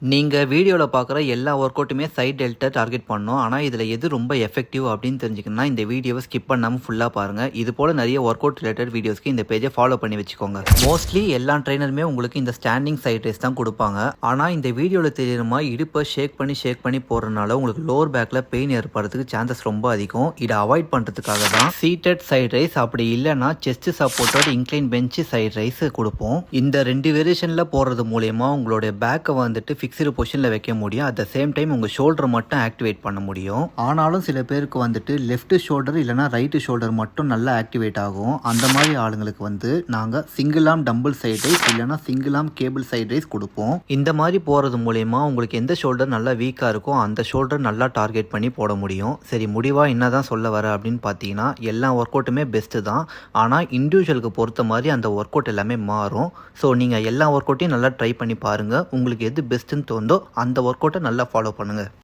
நீங்க வீடியோல பார்க்குற எல்லா ஒர்க் அவுட்டுமே சைட் டெல்ட்டா டார்கெட் பண்ணணும். ஆனா, இதுல எது ரொம்ப எஃபெக்டிவ் அப்படின்னு தெரிஞ்சுக்கணும்னா, இந்த வீடியோவ ஸ்கிப் பண்ணாம ஃபுல்லா பாருங்க. இது போல நிறைய ஒர்க் அவுட் ரிலேட்டட் வீடியோஸ்க்கு இந்த பேஜை ஃபாலோ பண்ணி வச்சுக்கோங்க. மோஸ்ட்லி எல்லா ட்ரெய்னருமே உங்களுக்கு இந்த ஸ்டாண்டிங் சைட் ரேஸ் தான் குடுப்பாங்க. ஆனா, இந்த வீடியோல தெரியுற மாரி இடுப்ப ஷேக் பண்ணி போடுறதுனால உங்களுக்கு லோவர் பேக்ல பெயின் ஏற்படுறதுக்கு சான்சஸ் ரொம்ப அதிகம். இதை அவாய்ட் பண்றதுக்காக தான் சீட்டட் சைட் ரைஸ், அப்படி இல்லைன்னா chest supported incline bench side raise கொடுப்போம். இந்த 2 வேரியேஷன்ல போடுறது மூலயமா உங்களுடைய பேக்கை வந்துட்டு ஃபிக்ஸ்டு பொசிஷனில் வைக்க முடியும். அட் த சேம் டைம் உங்கள் ஷோல்டர் மட்டும் ஆக்டிவேட் பண்ண முடியும். ஆனாலும் சில பேருக்கு வந்துட்டு லெஃப்ட் ஷோல்டர் இல்லைனா ரைட்டு ஷோல்டர் மட்டும் நல்லா ஆக்டிவேட் ஆகும். அந்த மாதிரி ஆளுங்களுக்கு வந்து நாங்கள் single arm dumbbell side raise இல்லைனா single arm cable side raise கொடுப்போம். இந்த மாதிரி போகிறது மூலயமா உங்களுக்கு எந்த ஷோல்டர் நல்லா வீக்காக இருக்கோ அந்த ஷோல்டர் நல்லா டார்கெட் பண்ணி போட முடியும். சரி, முடிவாக என்ன தான் சொல்ல வர அப்படின்னு பார்த்தீங்கன்னா, எல்லா ஒர்க் அவுட்டுமே பெஸ்ட்டு தான். ஆனால் இண்டிவிஜுவலுக்கு பொறுத்த மாதிரி அந்த ஒர்க் அவுட் எல்லாமே மாறும். ஸோ நீங்கள் எல்லா ஒர்க் அவுட்டையும் நல்லா ட்ரை பண்ணி பாருங்கள். உங்களுக்கு எது பெஸ்ட்டுன்னு தோணுதோ அந்த ஒர்க் அவுட்டை நல்லா ஃபாலோ பண்ணுங்கள்.